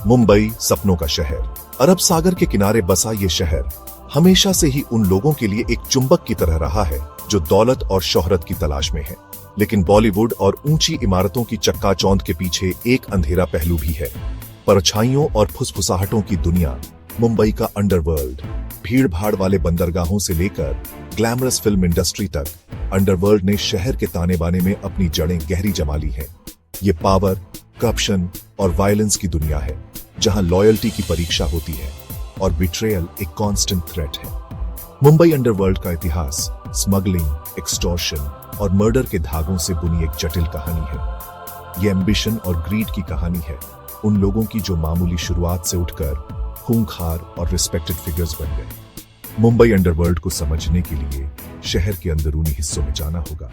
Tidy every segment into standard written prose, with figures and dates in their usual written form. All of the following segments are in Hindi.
मुंबई सपनों का शहर। अरब सागर के किनारे बसा ये शहर हमेशा से ही उन लोगों के लिए एक चुंबक की तरह रहा है जो दौलत और शोहरत की तलाश में है। लेकिन बॉलीवुड और ऊंची इमारतों की चक्काचौंध के पीछे एक अंधेरा पहलू भी है। परछाइयों और फुसफुसाहटों की दुनिया, मुंबई का अंडरवर्ल्ड। भीड़ भाड़ वाले बंदरगाहों से लेकर ग्लैमरस फिल्म इंडस्ट्री तक, अंडरवर्ल्ड ने शहर के ताने बाने में अपनी जड़ें गहरी जमा ली हैं। ये पावर, करप्शन और वायलेंस की दुनिया है, जहां लॉयल्टी की परीक्षा होती है और बिट्रेयल एक कांस्टेंट थ्रेट है। मुंबई अंडरवर्ल्ड का इतिहास स्मगलिंग, एक्सटॉर्शन और मर्डर के धागों से बुनी एक जटिल कहानी है। ये एम्बिशन और ग्रीड की कहानी है, उन लोगों की जो मामूली शुरुआत से उठकर खूंखार और रिस्पेक्टेड फिगर्स बन गए। मुंबई अंडरवर्ल्ड को समझने के लिए शहर के अंदरूनी हिस्सों में जाना होगा,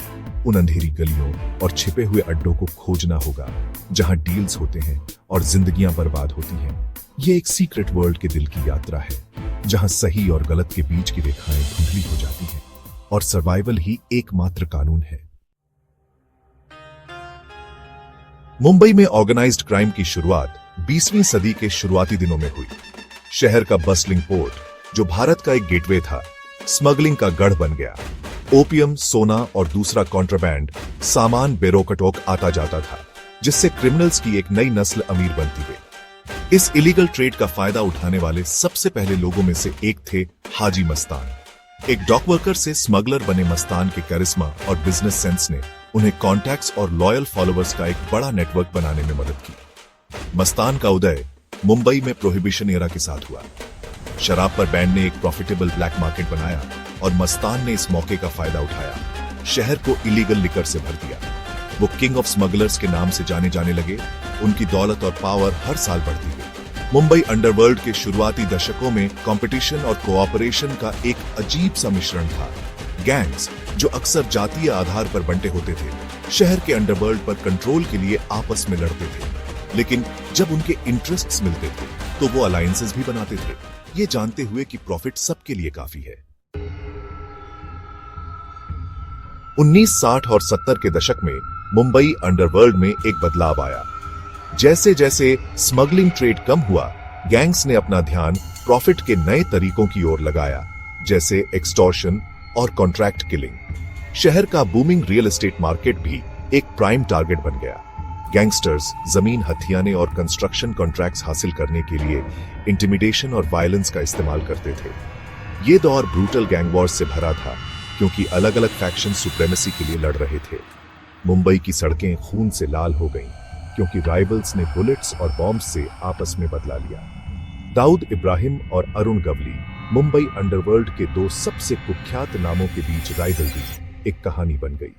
उन अंधेरी गलियों और छिपे हुए अड्डों को खोजना होगा जहां डील्स होते हैं और जिंदगियां बर्बाद होती हैं। ये एक सीक्रेट वर्ल्ड के दिल की यात्रा है, जहां सही और गलत के बीच की रेखाएं धुंधली हो जाती हैं और सर्वाइवल ही एकमात्र कानून है। मुंबई में ऑर्गेनाइज्ड क्राइम की शुरुआत 20वीं सदी के शुरुआती दिनों में हुई। शहर का बस्लिंग पोर्ट, जो भारत का एक गेटवे था, स्मगलिंग का गढ़ बन गया। ओपियम, सोना और दूसरा कॉन्ट्राबैंड सामान बेरोकटोक आता जाता था, जिससे क्रिमिनल्स की एक नई नस्ल अमीर बनती गई। इस इलीगल ट्रेड का फायदा उठाने वाले सबसे पहले लोगों में से एक थे हाजी मस्तान। एक डॉक वर्कर से स्मगलर बने मस्तान के करिश्मा और बिजनेस सेंस ने उन्हें कॉन्टैक्ट्स और लॉयल फॉलोअर्स का एक बड़ा नेटवर्क बनाने में मदद की। मस्तान का उदय मुंबई में प्रोहिबिशन एरा के साथ हुआ। शराब पर बैन ने एक प्रॉफिटेबल ब्लैक मार्केट बनाया और मस्तान ने इस मौके का फायदा उठाया। शहर को इलीगल लिकर से भर दिया। वो किंग ऑफ स्मगलर्स के नाम से जाने जाने लगे। उनकी दौलत और पावर हर साल बढ़ती गई। मुंबई अंडरवर्ल्ड के शुरुआती दशकों में कंपटीशन और कोऑपरेशन का एक अजीब सा मिश्रण था। गैंग्स, जो अक्सर जातीय आधार पर बंटे होते थे, शहर के अंडरवर्ल्ड पर कंट्रोल के लिए आपस में लड़ते थे। लेकिन जब उनके इंटरेस्ट्स मिलते थे तो वो अलायंसेस भी बनाते थे, ये जानते हुए कि प्रॉफिट सबके लिए काफी है। 1960 और 70 के दशक में मुंबई अंडरवर्ल्ड में एक बदलाव आया। जैसे जैसे स्मगलिंग ट्रेड कम हुआ, गैंग्स ने अपना ध्यान प्रॉफिट के नए तरीकों की ओर लगाया, जैसे एक्सटॉर्शन और कॉन्ट्रैक्ट किलिंग। शहर का बूमिंग रियल एस्टेट मार्केट भी एक प्राइम टारगेट बन गया। गैंगस्टर्स जमीन हथियाने और कंस्ट्रक्शन कॉन्ट्रैक्ट्स हासिल करने के लिए इंटिमिडेशन और वायलेंस का इस्तेमाल करते थे। ये दौर ब्रूटल गैंग वॉर्स से भरा था, क्योंकि अलग अलग फैक्शन सुप्रेमेसी के लिए लड़ रहे थे। मुंबई की सड़कें खून से लाल हो गईं, क्योंकि राइवल्स ने बुलेट्स और बॉम्ब्स से आपस में बदला लिया। दाऊद इब्राहिम और अरुण गवली, मुंबई अंडरवर्ल्ड के दो सबसे कुख्यात नामों के बीच राइवलरी एक कहानी बन गई।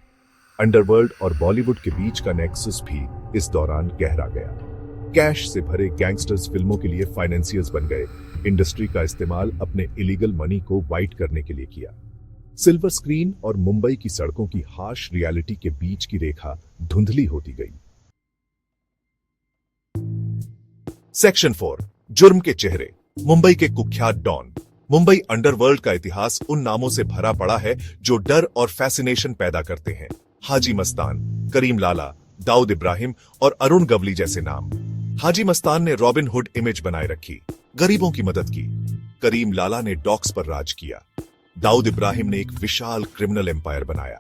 अंडरवर्ल्ड और बॉलीवुड के बीच का नेक्सस भी इस दौरान गहरा गया। कैश से भरे गैंगस्टर्स फिल्मों के लिए फाइनेंसियर्स बन गए। इंडस्ट्री का इस्तेमाल अपने इलीगल मनी को वाइट करने के लिए किया। सिल्वर स्क्रीन और मुंबई की सड़कों की हार्श रियलिटी के बीच की रेखा धुंधली होती गई। सेक्शन 4, जुर्म के चेहरे, मुंबई के कुख्यात डॉन। मुंबई अंडरवर्ल्ड का इतिहास उन नामों से भरा पड़ा है जो डर और फैसिनेशन पैदा करते हैं। हाजी मस्तान, करीम लाला, दाऊद इब्राहिम और अरुण गवली जैसे नाम। हाजी मस्तान ने रॉबिन हुड इमेज बनाए रखी, गरीबों की मदद की। करीम लाला ने डॉक्स पर राज किया। दाऊद इब्राहिम ने एक विशाल क्रिमिनल एम्पायर बनाया।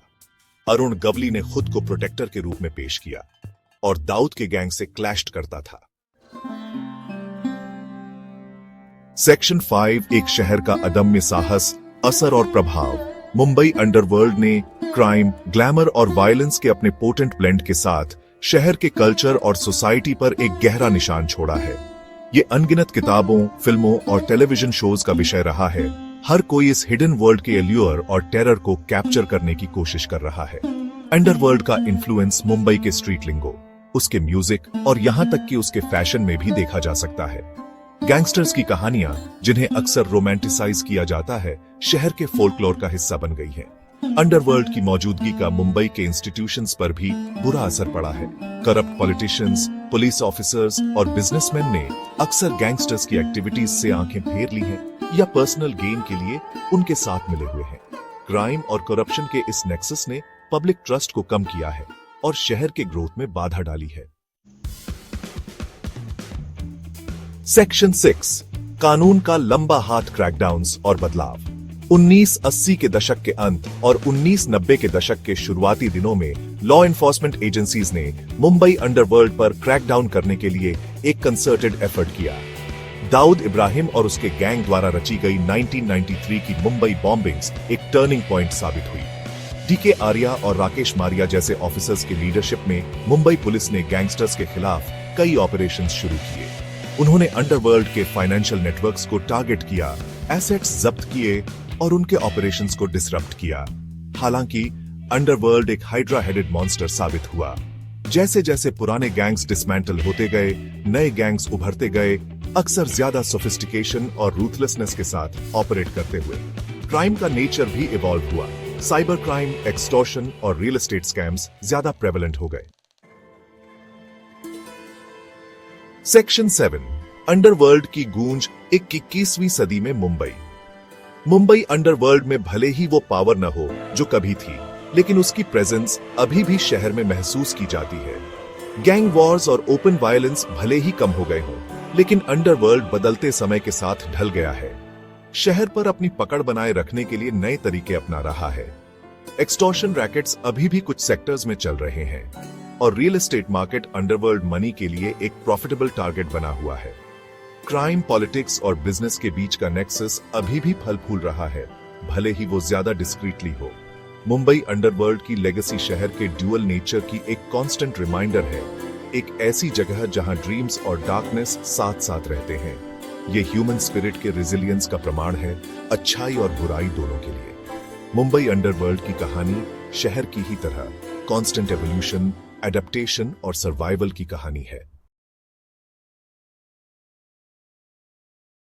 अरुण गवली ने खुद को प्रोटेक्टर के रूप में पेश किया और दाऊद के गैंग से क्लैश करता था। सेक्शन 5, एक शहर का अदम्य साहस, असर और प्रभाव। मुंबई अंडरवर्ल्ड ने क्राइम, ग्लैमर और वायलेंस के अपने पोटेंट ब्लेंड के साथ शहर के कल्चर और सोसाइटी पर एक गहरा निशान छोड़ा है। ये अनगिनत किताबों, फिल्मों और टेलीविजन शोज का विषय रहा है। हर कोई इस हिडन वर्ल्ड के एल्यूर और टेरर को कैप्चर करने की कोशिश कर रहा है। अंडरवर्ल्ड का इन्फ्लुएंस मुंबई के स्ट्रीट लिंगो, उसके म्यूजिक और यहां तक कि उसके फैशन में भी देखा जा सकता है। गैंगस्टर्स की कहानियां, जिन्हें अक्सर रोमांटिसाइज किया जाता है, शहर के फोल्कलोर का हिस्सा बन गई हैं। अंडरवर्ल्ड की मौजूदगी का मुंबई के इंस्टीट्यूशंस पर भी बुरा असर पड़ा है। करप्ट पॉलिटिशियंस, पुलिस ऑफिसर्स और बिजनेसमैन ने अक्सर गैंगस्टर्स की एक्टिविटीज से आंखें फेर ली हैं या पर्सनल गेन के लिए उनके साथ मिले हुए हैं। क्राइम और करप्शन के इस नेक्सस ने पब्लिक ट्रस्ट को कम किया है और शहर के ग्रोथ में बाधा डाली है। सेक्शन 6 कानून का लंबा हाथ, क्रैकडाउन्स और बदलाव। 1980 के दशक के अंत और 1990 के दशक के शुरुआती दिनों में लॉ एनफोर्समेंट एजेंसीज ने मुंबई अंडरवर्ल्ड पर क्रैकडाउन करने के लिए एक कंसर्टेड एफर्ट किया। दाऊद इब्राहिम और उसके गैंग द्वारा रची गई 1993 की मुंबई बॉम्बिंग्स एक टर्निंग पॉइंट साबित हुई। डीके आर्या और राकेश मारिया जैसे ऑफिसर्स की लीडरशिप में मुंबई पुलिस ने गैंगस्टर्स के खिलाफ कई ऑपरेशंस शुरू किए। उन्होंने अंडरवर्ल्ड के फाइनेंशियल नेटवर्क्स को टारगेट किया, एसेट्स जब्त किए और उनके ऑपरेशंस को डिसरप्ट किया। हालांकि अंडरवर्ल्ड एक हाइड्रा हेडेड मॉन्स्टर साबित हुआ। जैसे जैसे पुराने गैंग्स डिसमेंटल होते गए, नए गैंग्स उभरते गए, अक्सर ज्यादा सोफिस्टिकेशन और रूथलेसनेस के साथ ऑपरेट करते हुए। क्राइम का नेचर भी इवॉल्व हुआ। साइबर क्राइम, एक्सटॉर्शन और रियल एस्टेट स्कैम्स ज्यादा प्रेवलेंट हो गए। सेक्शन 7 अंडरवर्ल्ड की गूंज 21वीं सदी में मुंबई। मुंबई अंडरवर्ल्ड में भले ही वो पावर न हो जो कभी थी, लेकिन उसकी प्रेजेंस अभी भी शहर में महसूस की जाती है। गैंग वॉर्स और ओपन वायलेंस भले ही कम हो गए हों, लेकिन अंडरवर्ल्ड बदलते समय के साथ ढल गया है। शहर पर अपनी पकड़ बनाए रखने के लिए नए तरीके अपना रहा है। एक्सटॉर्शन रैकेट्स अभी भी कुछ सेक्टर्स में चल रहे हैं और real estate market underworld money के लिए एक प्रॉफिटेबल टारगेट बना हुआ है। क्राइम, पॉलिटिक्स और बिजनेस के बीच का नेक्सस अभी भी फल फूल रहा है, भले ही वो ज्यादा डिस्क्रीटली हो। मुंबई अंडरवर्ल्ड की लेगेसी शहर के ड्यूअल नेचर की एक कांस्टेंट रिमाइंडर है, एक ऐसी जगह जहां ड्रीम्स और डार्कनेस साथ साथ रहते हैं। ये ह्यूमन स्पिरिट के रेजिलियंस का प्रमाण है, अच्छाई और बुराई दोनों के लिए। मुंबई अंडरवर्ल्ड की कहानी शहर की ही तरह कांस्टेंट एवोल्यूशन, एडेप्टेशन और सर्वाइवल की कहानी है।